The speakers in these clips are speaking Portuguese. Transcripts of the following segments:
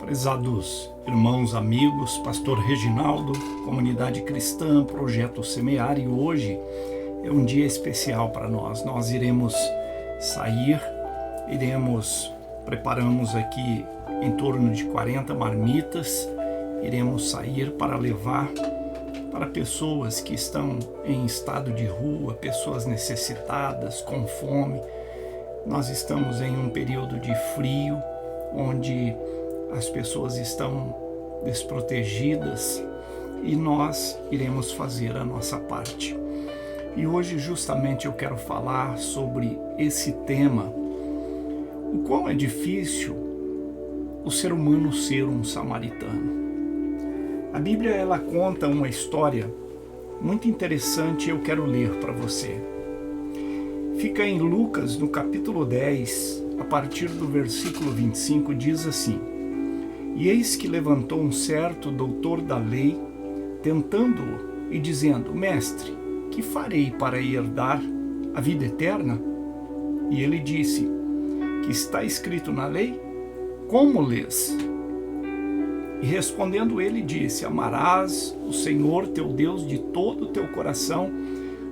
Prezados irmãos, amigos, pastor Reginaldo, comunidade cristã, projeto Semear, e hoje é um dia especial para nós. Nós iremos sair, preparamos aqui em torno de 40 marmitas, iremos sair para levar para pessoas que estão em estado de rua, pessoas necessitadas, com fome. Nós estamos em um período de frio, onde as pessoas estão desprotegidas e nós iremos fazer a nossa parte. E hoje justamente eu quero falar sobre esse tema, o quão é difícil o ser humano ser um samaritano. A Bíblia ela conta uma história muito interessante e eu quero ler para você. Fica em Lucas, no capítulo 10, a partir do versículo 25, diz assim: E eis que levantou um certo doutor da lei, tentando-o e dizendo: Mestre, que farei para herdar a vida eterna? E ele disse: Que está escrito na lei? Como lês? E respondendo ele disse: Amarás o Senhor teu Deus de todo o teu coração,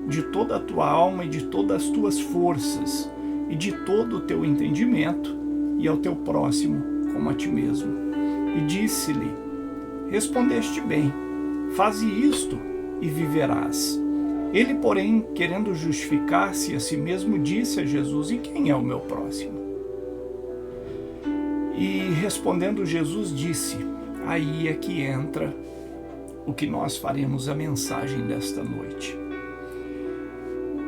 de toda a tua alma e de todas as tuas forças, e de todo o teu entendimento, e ao teu próximo como a ti mesmo. E disse-lhe: Respondeste bem, faze isto e viverás. Ele, porém, querendo justificar-se a si mesmo, disse a Jesus: E quem é o meu próximo? E respondendo Jesus disse: Aí é que entra o que nós faremos a mensagem desta noite.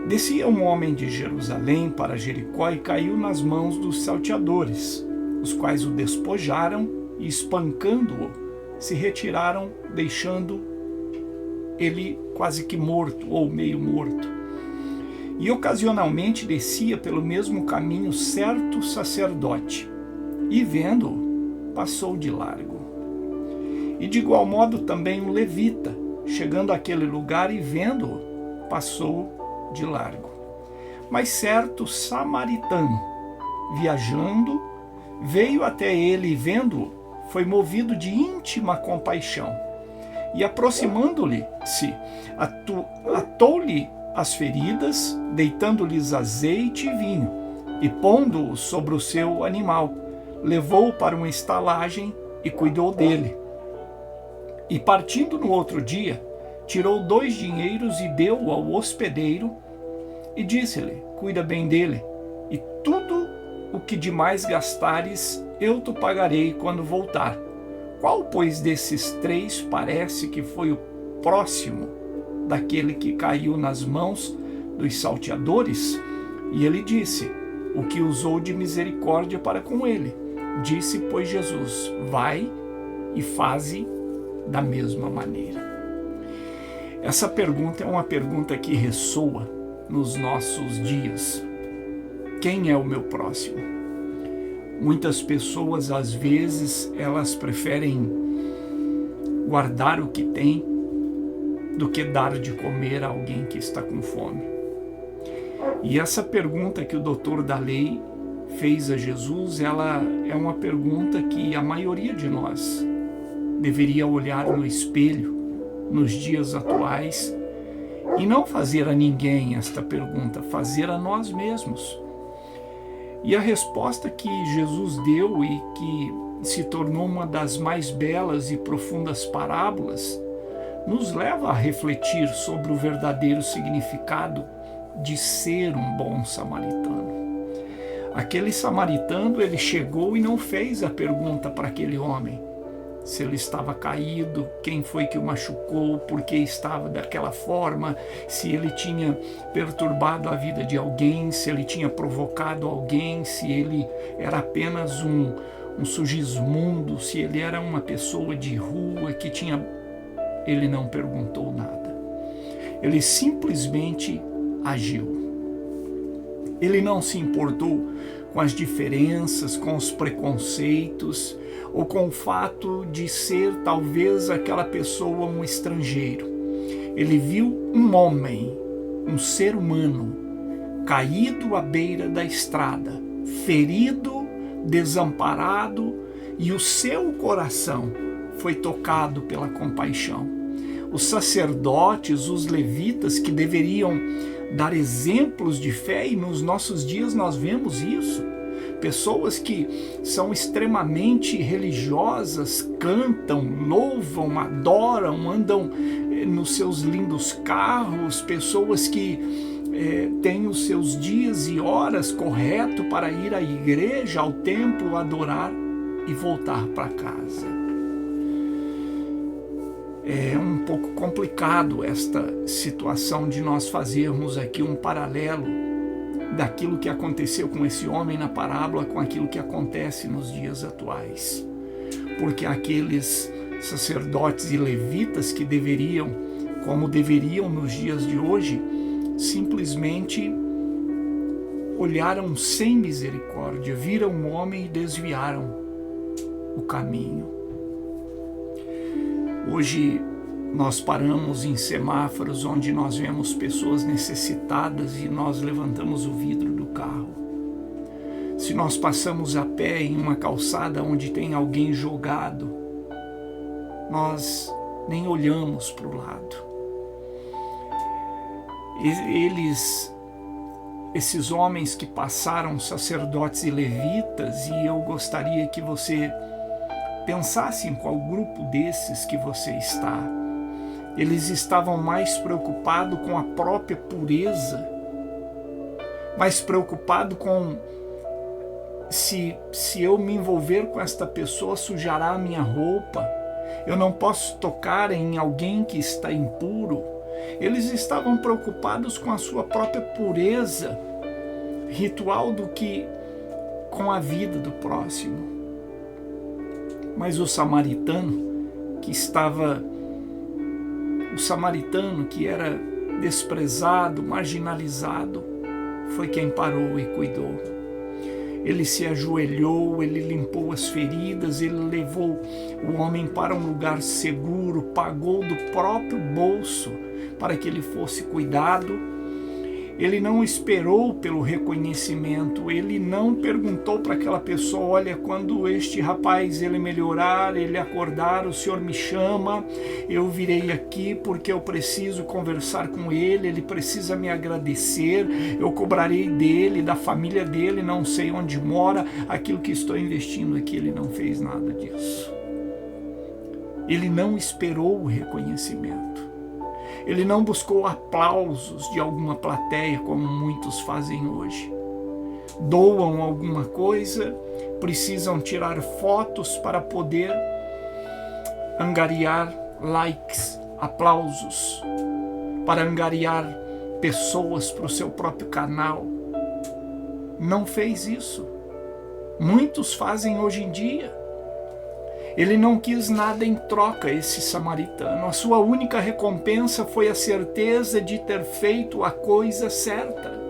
Descia um homem de Jerusalém para Jericó e caiu nas mãos dos salteadores, os quais o despojaram e, espancando-o, se retiraram, deixando ele quase que morto ou meio morto. E ocasionalmente descia pelo mesmo caminho certo sacerdote, e vendo-o, passou de largo. E de igual modo também um levita, chegando àquele lugar e vendo-o, passou de largo. Mas certo samaritano, viajando, veio até ele e vendo-o, foi movido de íntima compaixão. E aproximando-lhe-se, atou-lhe as feridas, deitando-lhes azeite e vinho, e pondo-o sobre o seu animal, levou-o para uma estalagem e cuidou dele. E partindo no outro dia, tirou 2 dinheiros e deu-o ao hospedeiro, e disse-lhe: Cuida bem dele, e tudo o que demais gastares, eu te pagarei quando voltar. Qual, pois, desses 3 parece que foi o próximo daquele que caiu nas mãos dos salteadores? E ele disse: O que usou de misericórdia para com ele. Disse, pois, Jesus: Vai e faze da mesma maneira. Essa pergunta é uma pergunta que ressoa nos nossos dias. Quem é o meu próximo? Muitas pessoas, às vezes, elas preferem guardar o que tem do que dar de comer a alguém que está com fome. E essa pergunta que o doutor da lei fez a Jesus, ela é uma pergunta que a maioria de nós deveria olhar no espelho nos dias atuais e não fazer a ninguém esta pergunta, fazer a nós mesmos. E a resposta que Jesus deu e que se tornou uma das mais belas e profundas parábolas nos leva a refletir sobre o verdadeiro significado de ser um bom samaritano. Aquele samaritano, ele chegou e não fez a pergunta para aquele homem se ele estava caído, quem foi que o machucou, por que estava daquela forma, se ele tinha perturbado a vida de alguém, se ele tinha provocado alguém, se ele era apenas um sugismundo, se ele era uma pessoa de rua que tinha... Ele não perguntou nada. Ele simplesmente agiu. Ele não se importou com as diferenças, com os preconceitos, ou com o fato de ser talvez aquela pessoa um estrangeiro. Ele viu um homem, um ser humano, caído à beira da estrada, ferido, desamparado, e o seu coração foi tocado pela compaixão. Os sacerdotes, os levitas, que deveriam dar exemplos de fé, e nos nossos dias nós vemos isso. Pessoas que são extremamente religiosas, cantam, louvam, adoram, andam nos seus lindos carros, pessoas que têm os seus dias e horas corretos para ir à igreja, ao templo, adorar e voltar para casa. É um pouco complicado esta situação de nós fazermos aqui um paralelo daquilo que aconteceu com esse homem na parábola com aquilo que acontece nos dias atuais. Porque aqueles sacerdotes e levitas que deveriam, como deveriam nos dias de hoje, simplesmente olharam sem misericórdia, viram o homem e desviaram o caminho. Hoje nós paramos em semáforos onde nós vemos pessoas necessitadas e nós levantamos o vidro do carro. Se nós passamos a pé em uma calçada onde tem alguém jogado, nós nem olhamos para o lado. Esses homens que passaram, sacerdotes e levitas, e eu gostaria que você pensasse em qual grupo desses que você está. Eles estavam mais preocupados com a própria pureza, mais preocupados com se eu me envolver com esta pessoa sujará a minha roupa, eu não posso tocar em alguém que está impuro. Eles estavam preocupados com a sua própria pureza ritual do que com a vida do próximo. Mas o samaritano que era desprezado, marginalizado, foi quem parou e cuidou. Ele se ajoelhou, ele limpou as feridas, ele levou o homem para um lugar seguro, pagou do próprio bolso para que ele fosse cuidado. Ele não esperou pelo reconhecimento, ele não perguntou para aquela pessoa: olha, quando este rapaz ele melhorar, ele acordar, o senhor me chama, eu virei aqui porque eu preciso conversar com ele, ele precisa me agradecer, eu cobrarei dele, da família dele, não sei onde mora, aquilo que estou investindo aqui. Ele não fez nada disso. Ele não esperou o reconhecimento. Ele não buscou aplausos de alguma plateia, como muitos fazem hoje. Doam alguma coisa, precisam tirar fotos para poder angariar likes, aplausos, para angariar pessoas para o seu próprio canal. Não fez isso. Muitos fazem hoje em dia. Ele não quis nada em troca, esse samaritano. A sua única recompensa foi a certeza de ter feito a coisa certa.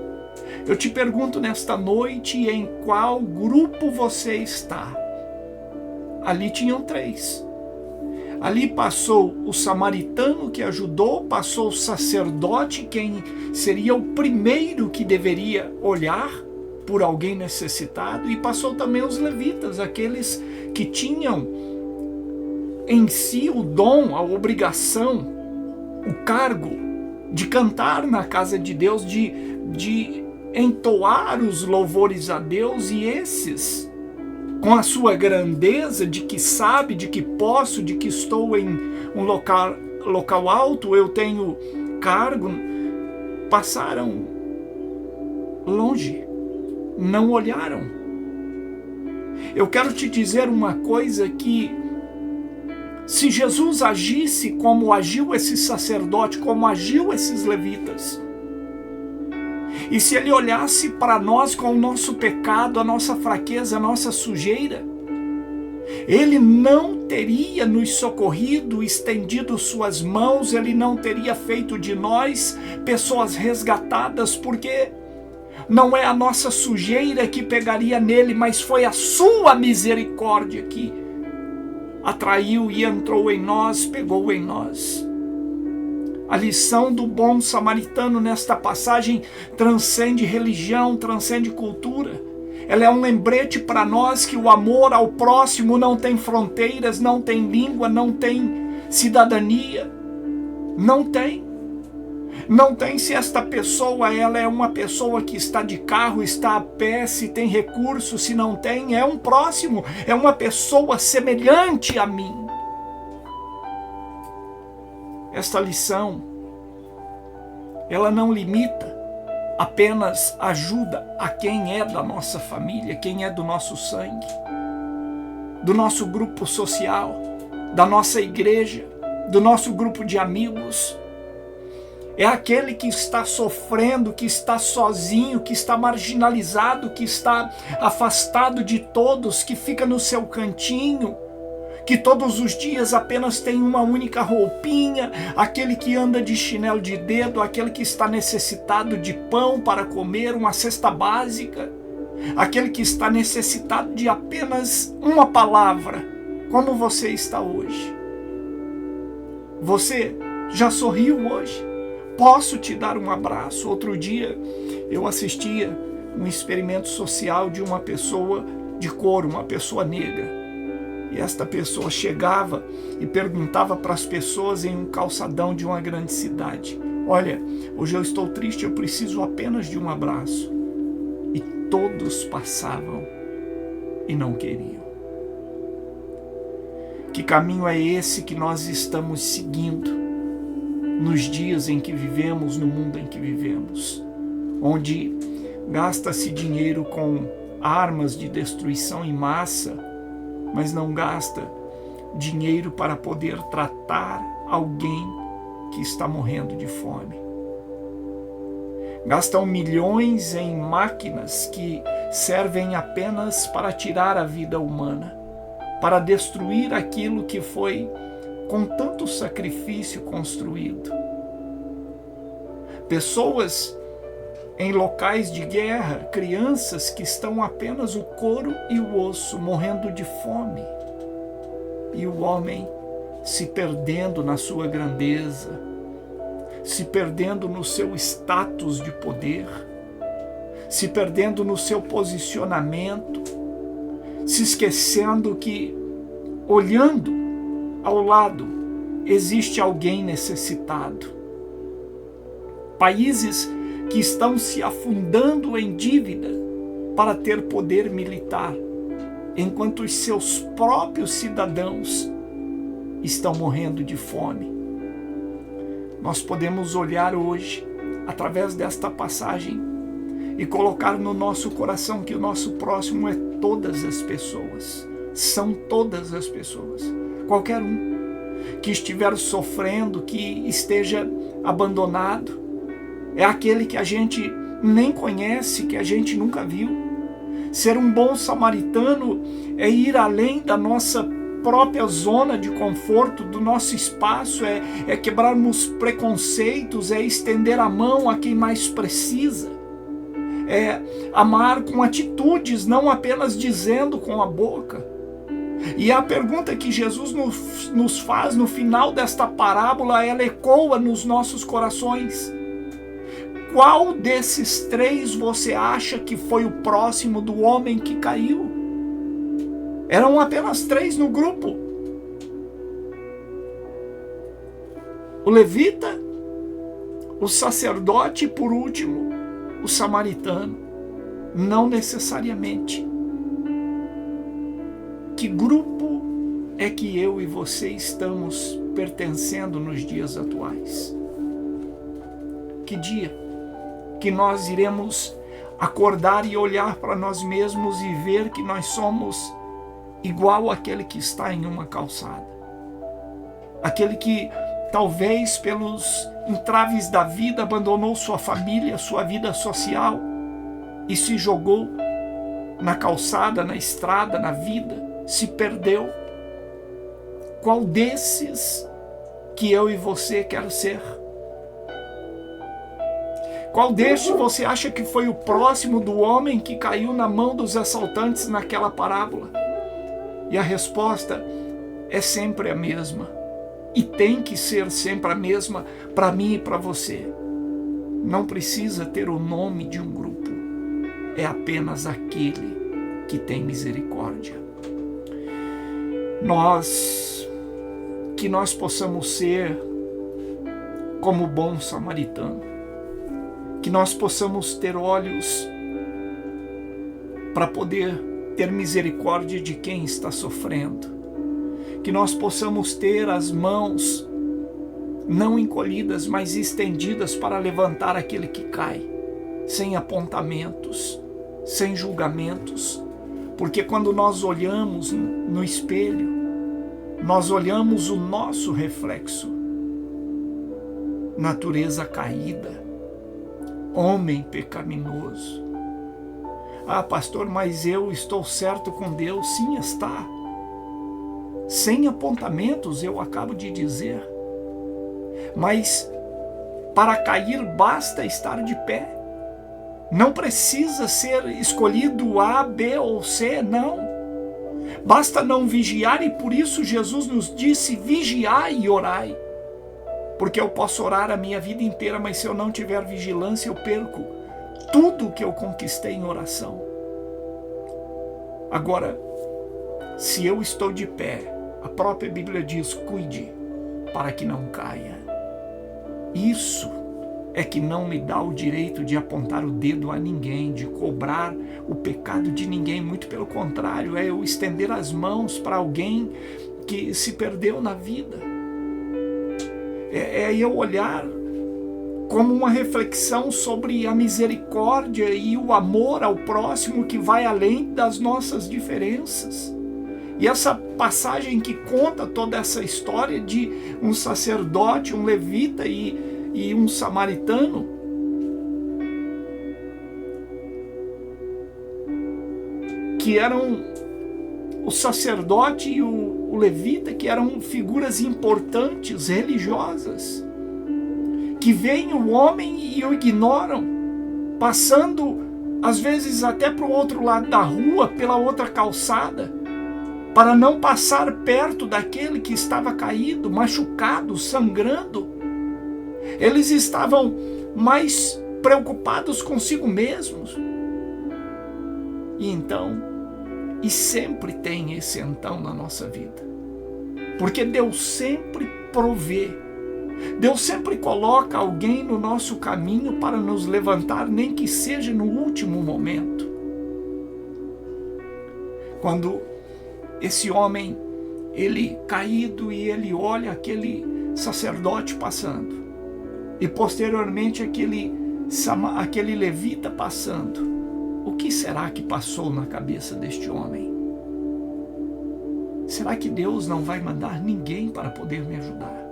Eu te pergunto nesta noite, em qual grupo você está? Ali tinham 3. Ali passou o samaritano que ajudou, passou o sacerdote, quem seria o primeiro que deveria olhar por alguém necessitado, e passou também os levitas, aqueles que tinham em si o dom, a obrigação, o cargo de cantar na casa de Deus, de entoar os louvores a Deus. E esses, com a sua grandeza de que sabe, de que posso, de que estou em um local alto, eu tenho cargo, passaram longe, não olharam. Eu quero te dizer uma coisa, que se Jesus agisse como agiu esse sacerdote, como agiu esses levitas, e se ele olhasse para nós com o nosso pecado, a nossa fraqueza, a nossa sujeira, ele não teria nos socorrido, estendido suas mãos, ele não teria feito de nós pessoas resgatadas, porque não é a nossa sujeira que pegaria nele, mas foi a sua misericórdia que atraiu e entrou em nós, pegou em nós. A lição do bom samaritano nesta passagem transcende religião, transcende cultura. Ela é um lembrete para nós que o amor ao próximo não tem fronteiras, não tem língua, não tem cidadania. Não tem. Não tem se esta pessoa ela é uma pessoa que está de carro, está a pé, se tem recurso, se não tem, é um próximo, é uma pessoa semelhante a mim. Esta lição, ela não limita, apenas ajuda a quem é da nossa família, quem é do nosso sangue, do nosso grupo social, da nossa igreja, do nosso grupo de amigos. É aquele que está sofrendo, que está sozinho, que está marginalizado, que está afastado de todos, que fica no seu cantinho, que todos os dias apenas tem uma única roupinha, aquele que anda de chinelo de dedo, aquele que está necessitado de pão para comer, uma cesta básica, aquele que está necessitado de apenas uma palavra. Como você está hoje? Você já sorriu hoje? Posso te dar um abraço? Outro dia eu assistia um experimento social de uma pessoa de cor, uma pessoa negra. E esta pessoa chegava e perguntava para as pessoas em um calçadão de uma grande cidade: olha, hoje eu estou triste, eu preciso apenas de um abraço. E todos passavam e não queriam. Que caminho é esse que nós estamos seguindo nos dias em que vivemos, no mundo em que vivemos, onde gasta-se dinheiro com armas de destruição em massa, mas não gasta dinheiro para poder tratar alguém que está morrendo de fome. Gastam milhões em máquinas que servem apenas para tirar a vida humana, para destruir aquilo que foi com tanto sacrifício construído. Pessoas em locais de guerra, crianças que estão apenas o couro e o osso, morrendo de fome. E o homem se perdendo na sua grandeza, se perdendo no seu status de poder, se perdendo no seu posicionamento, se esquecendo que, olhando ao lado, existe alguém necessitado. Países que estão se afundando em dívida para ter poder militar, enquanto os seus próprios cidadãos estão morrendo de fome. Nós podemos olhar hoje, através desta passagem, e colocar no nosso coração que o nosso próximo é todas as pessoas, são todas as pessoas, qualquer um que estiver sofrendo, que esteja abandonado, é aquele que a gente nem conhece, que a gente nunca viu. Ser um bom samaritano é ir além da nossa própria zona de conforto, do nosso espaço, é quebrarmos preconceitos, é estender a mão a quem mais precisa, é amar com atitudes, não apenas dizendo com a boca. E a pergunta que Jesus nos faz no final desta parábola, ela ecoa nos nossos corações. Qual desses três você acha que foi o próximo do homem que caiu? Eram apenas três no grupo. O levita, o sacerdote e, por último, o samaritano. Não necessariamente. Que grupo é que eu e você estamos pertencendo nos dias atuais? Que dia que nós iremos acordar e olhar para nós mesmos e ver que nós somos igual àquele que está em uma calçada? Aquele que talvez pelos entraves da vida abandonou sua família, sua vida social e se jogou na calçada, na estrada, na vida, se perdeu. Qual desses que eu e você quer ser? Qual destes você acha que foi o próximo do homem que caiu na mão dos assaltantes naquela parábola? E a resposta é sempre a mesma. E tem que ser sempre a mesma para mim e para você. Não precisa ter o nome de um grupo. é apenas aquele que tem misericórdia. Que nós possamos ser como o bom samaritano, que nós possamos ter olhos para poder ter misericórdia de quem está sofrendo, que nós possamos ter as mãos não encolhidas, mas estendidas para levantar aquele que cai, sem apontamentos, sem julgamentos, porque quando nós olhamos no espelho, nós olhamos o nosso reflexo, natureza caída, homem pecaminoso. Ah, pastor, mas eu estou certo com Deus. Sim, está. Sem apontamentos, eu acabo de dizer. Mas para cair basta estar de pé. Não precisa ser escolhido A, B ou C, não. Basta não vigiar, e por isso Jesus nos disse: vigiai e orai. Porque eu posso orar a minha vida inteira, mas se eu não tiver vigilância, eu perco tudo que eu conquistei em oração. Agora, se eu estou de pé, a própria Bíblia diz: cuide para que não caia. Isso é que não me dá o direito de apontar o dedo a ninguém, de cobrar o pecado de ninguém. Muito pelo contrário, é eu estender as mãos para alguém que se perdeu na vida. É eu olhar como uma reflexão sobre a misericórdia e o amor ao próximo que vai além das nossas diferenças. E essa passagem que conta toda essa história de um sacerdote, um levita e um samaritano, que eram o sacerdote e o levita, que eram figuras importantes, religiosas, que veem o homem e o ignoram, passando às vezes até para o outro lado da rua, pela outra calçada, para não passar perto daquele que estava caído, machucado, sangrando. Eles estavam mais preocupados consigo mesmos. E sempre tem esse então na nossa vida. Porque Deus sempre provê. Deus sempre coloca alguém no nosso caminho para nos levantar, nem que seja no último momento. Quando esse homem, ele caído, e ele olha aquele sacerdote passando, e posteriormente aquele levita passando, o que será que passou na cabeça deste homem? Será que Deus não vai mandar ninguém para poder me ajudar?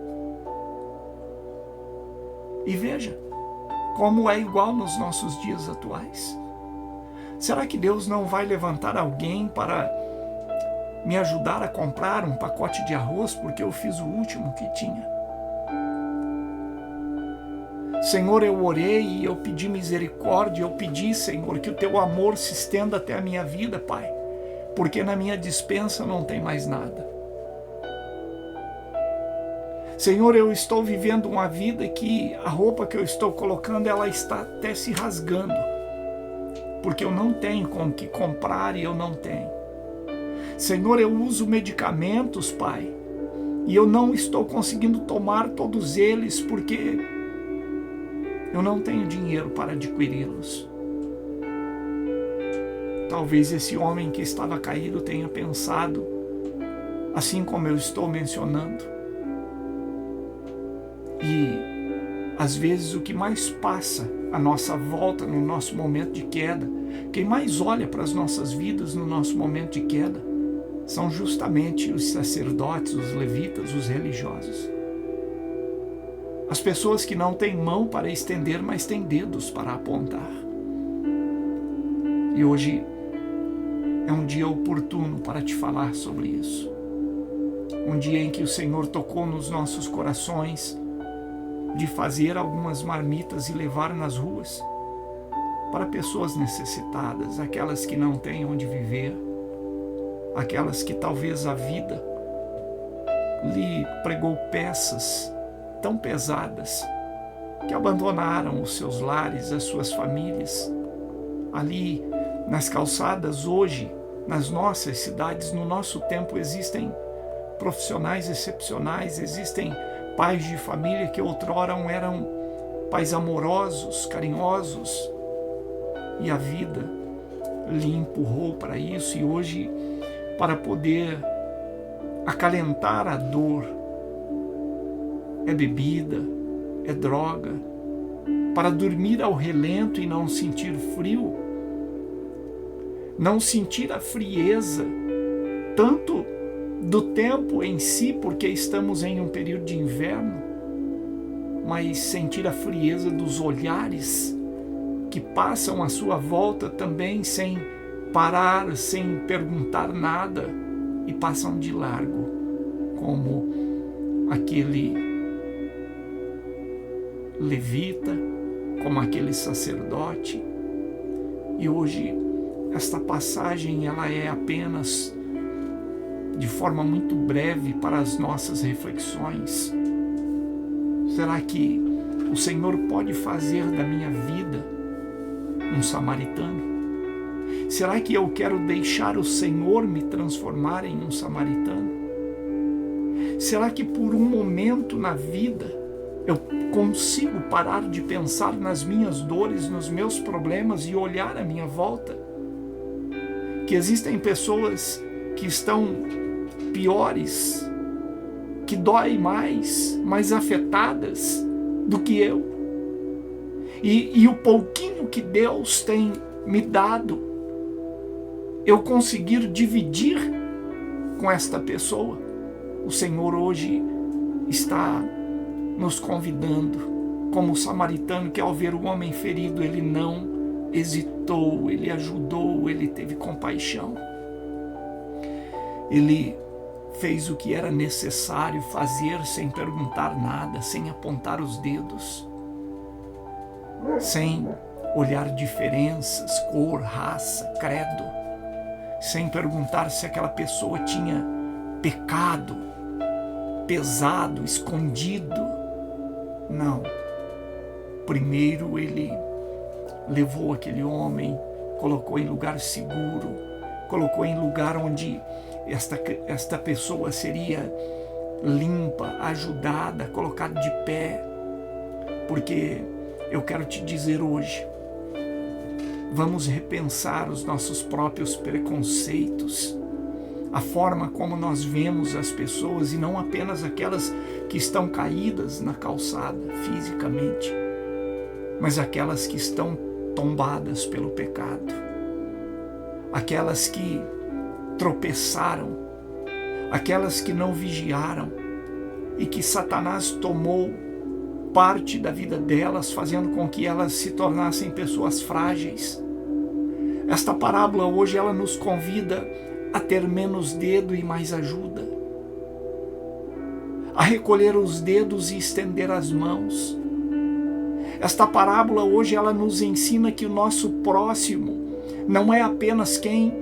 E veja como é igual nos nossos dias atuais. Será que Deus não vai levantar alguém para me ajudar a comprar um pacote de arroz porque eu fiz o último que tinha? Senhor, eu orei e eu pedi misericórdia, eu pedi, Senhor, que o teu amor se estenda até a minha vida, Pai, porque na minha despensa não tem mais nada. Senhor, eu estou vivendo uma vida que a roupa que eu estou colocando, ela está até se rasgando, porque eu não tenho com que comprar e eu não tenho. Senhor, eu uso medicamentos, Pai, e eu não estou conseguindo tomar todos eles porque eu não tenho dinheiro para adquiri-los. Talvez esse homem que estava caído tenha pensado, assim como eu estou mencionando. E, às vezes, o que mais passa à nossa volta no nosso momento de queda, quem mais olha para as nossas vidas no nosso momento de queda, são justamente os sacerdotes, os levitas, os religiosos. As pessoas que não têm mão para estender, mas têm dedos para apontar. E hoje é um dia oportuno para te falar sobre isso. Um dia em que o Senhor tocou nos nossos corações de fazer algumas marmitas e levar nas ruas para pessoas necessitadas, aquelas que não têm onde viver, aquelas que talvez a vida lhe pregou peças tão pesadas que abandonaram os seus lares, as suas famílias, ali Nas calçadas hoje, nas nossas cidades, no nosso tempo, existem profissionais excepcionais, existem pais de família que outrora eram pais amorosos, carinhosos, e a vida lhe empurrou para isso, e hoje, para poder acalentar a dor, é bebida, é droga, para dormir ao relento e não sentir frio, não sentir a frieza, tanto do tempo em si, porque estamos em um período de inverno, mas sentir a frieza dos olhares que passam à sua volta também sem parar, sem perguntar nada, e passam de largo, como aquele levita, como aquele sacerdote. E hoje esta passagem ela é apenas de forma muito breve para as nossas reflexões. Será que o Senhor pode fazer da minha vida um samaritano? Será que eu quero deixar o Senhor me transformar em um samaritano? Será que por um momento na vida eu consigo parar de pensar nas minhas dores, nos meus problemas e olhar à minha volta? Que existem pessoas que estão piores, que doem mais afetadas do que eu. E o pouquinho que Deus tem me dado, eu conseguir dividir com esta pessoa. O Senhor hoje está nos convidando, como o samaritano que ao ver o homem ferido, ele não hesitou, ele ajudou, ele teve compaixão. Ele fez o que era necessário fazer sem perguntar nada, sem apontar os dedos, sem olhar diferenças, cor, raça, credo, sem perguntar se aquela pessoa tinha pecado pesado, escondido. Não. Primeiro ele levou aquele homem, colocou em lugar seguro, colocou em lugar onde esta pessoa seria limpa, ajudada, colocada de pé. Porque eu quero te dizer hoje, vamos repensar os nossos próprios preconceitos, a forma como nós vemos as pessoas, e não apenas aquelas que estão caídas na calçada fisicamente, mas aquelas que estão tombadas pelo pecado, aquelas que tropeçaram, aquelas que não vigiaram e que Satanás tomou parte da vida delas, fazendo com que elas se tornassem pessoas frágeis. Esta parábola hoje ela nos convida a ter menos dedo e mais ajuda, a recolher os dedos e estender as mãos. Esta parábola hoje ela nos ensina que o nosso próximo não é apenas quem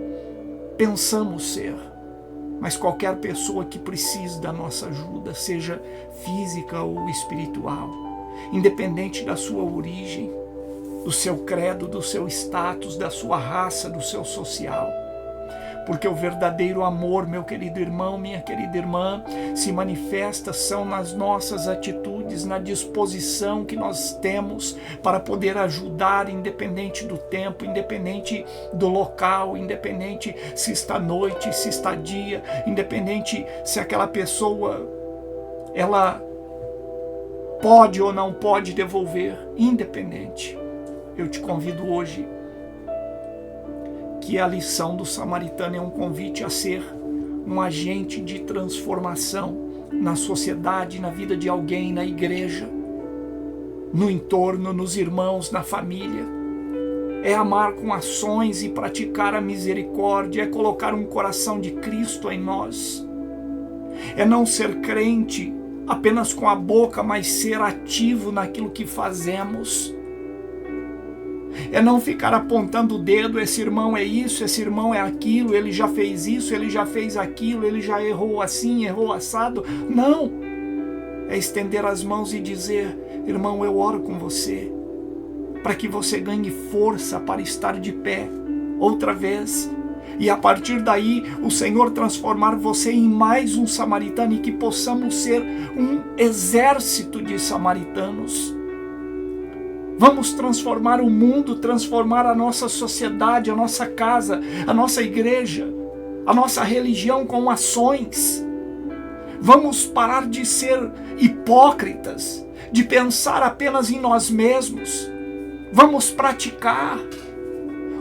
pensamos ser, mas qualquer pessoa que precise da nossa ajuda, seja física ou espiritual, independente da sua origem, do seu credo, do seu status, da sua raça, do seu social. Porque o verdadeiro amor, meu querido irmão, minha querida irmã, se manifesta são nas nossas atitudes, na disposição que nós temos para poder ajudar, independente do tempo, independente do local, independente se está noite, se está dia, independente se aquela pessoa, ela pode ou não pode devolver, independente. Eu te convido hoje que a lição do samaritano é um convite a ser um agente de transformação na sociedade, na vida de alguém, na igreja, no entorno, nos irmãos, na família. É amar com ações e praticar a misericórdia, é colocar um coração de Cristo em nós. É não ser crente apenas com a boca, mas ser ativo naquilo que fazemos. É não ficar apontando o dedo, esse irmão é isso, esse irmão é aquilo, ele já fez isso, ele já fez aquilo, ele já errou assim, errou assado. Não! É estender as mãos e dizer, irmão, eu oro com você, para que você ganhe força para estar de pé, outra vez. E a partir daí, o Senhor transformar você em mais um samaritano e que possamos ser um exército de samaritanos. Vamos transformar o mundo, transformar a nossa sociedade, a nossa casa, a nossa igreja, a nossa religião com ações. Vamos parar de ser hipócritas, de pensar apenas em nós mesmos. Vamos praticar.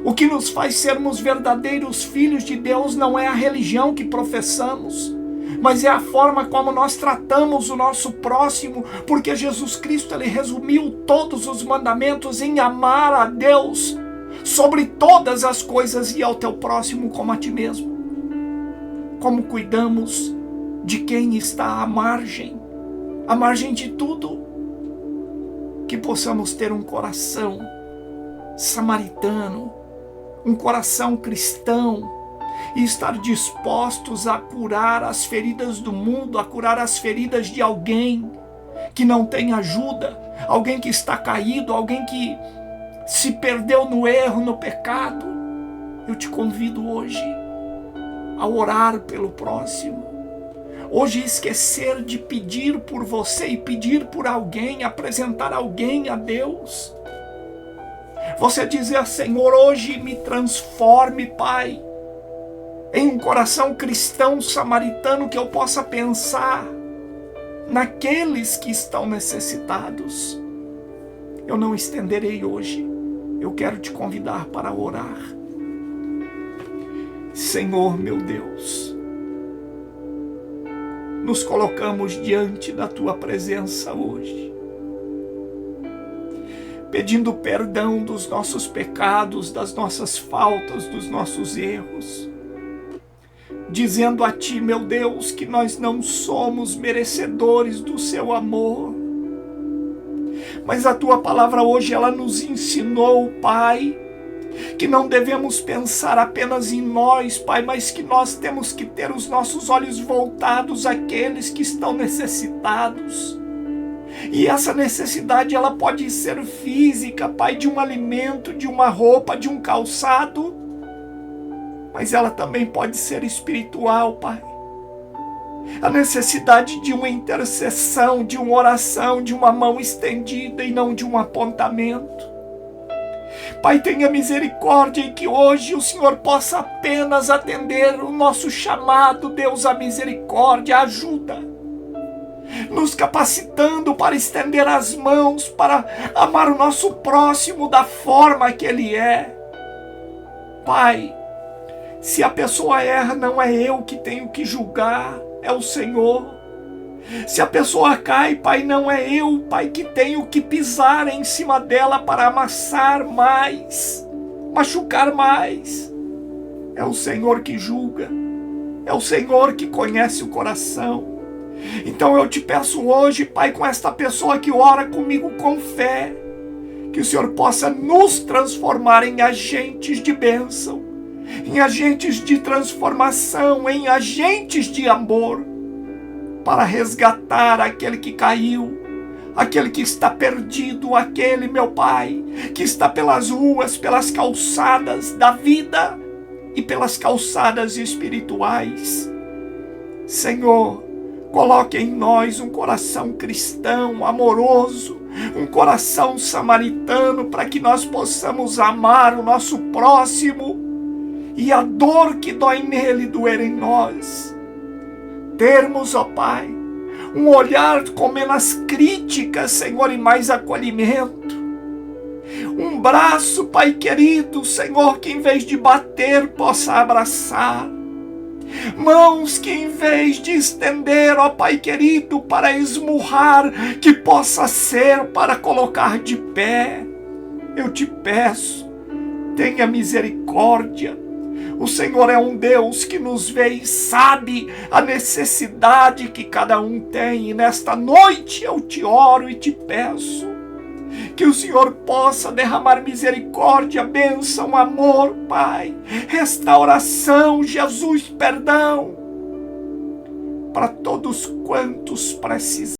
O que nos faz sermos verdadeiros filhos de Deus não é a religião que professamos, mas é a forma como nós tratamos o nosso próximo, porque Jesus Cristo, ele resumiu todos os mandamentos em amar a Deus sobre todas as coisas e ao teu próximo como a ti mesmo. Como cuidamos de quem está à margem de tudo, que possamos ter um coração samaritano, um coração cristão, e estar dispostos a curar as feridas do mundo, a curar as feridas de alguém que não tem ajuda, alguém que está caído, alguém que se perdeu no erro, no pecado. Eu te convido hoje a orar pelo próximo. Hoje esquecer de pedir por você e pedir por alguém, apresentar alguém a Deus. Você dizer: Senhor, hoje me transforme, Pai, em um coração cristão samaritano, que eu possa pensar naqueles que estão necessitados. Eu não estenderei hoje, eu quero te convidar para orar. Senhor, meu Deus, nos colocamos diante da Tua presença hoje, pedindo perdão dos nossos pecados, das nossas faltas, dos nossos erros, dizendo a Ti, meu Deus, que nós não somos merecedores do Seu amor, mas a Tua palavra hoje, ela nos ensinou, Pai, que não devemos pensar apenas em nós, Pai, mas que nós temos que ter os nossos olhos voltados àqueles que estão necessitados. E essa necessidade, ela pode ser física, Pai, de um alimento, de uma roupa, de um calçado, mas ela também pode ser espiritual, Pai. A necessidade de uma intercessão, de uma oração, de uma mão estendida e não de um apontamento. Pai, tenha misericórdia e que hoje o Senhor possa apenas atender o nosso chamado, Deus, a misericórdia, a ajuda, nos capacitando para estender as mãos, para amar o nosso próximo da forma que ele é. Pai, se a pessoa erra, não é eu que tenho que julgar, é o Senhor. Se a pessoa cai, Pai, não é eu, Pai, que tenho que pisar em cima dela para amassar mais, machucar mais. É o Senhor que julga, é o Senhor que conhece o coração. Então eu te peço hoje, Pai, com esta pessoa que ora comigo com fé, que o Senhor possa nos transformar em agentes de bênção, em agentes de transformação, em agentes de amor, para resgatar aquele que caiu, aquele que está perdido, aquele, meu Pai, que está pelas ruas, pelas calçadas da vida e pelas calçadas espirituais. Senhor, coloque em nós um coração cristão, amoroso, um coração samaritano, para que nós possamos amar o nosso próximo e a dor que dói nele doer em nós. Termos, ó Pai, um olhar com menos críticas, Senhor, e mais acolhimento. Um braço, Pai querido, Senhor, que em vez de bater, possa abraçar. Mãos que em vez de estender, ó Pai querido, para esmurrar, que possa ser para colocar de pé. Eu te peço, tenha misericórdia. O Senhor é um Deus que nos vê e sabe a necessidade que cada um tem. E nesta noite eu te oro e te peço que o Senhor possa derramar misericórdia, bênção, amor, Pai, restauração, Jesus, perdão, para todos quantos precisam.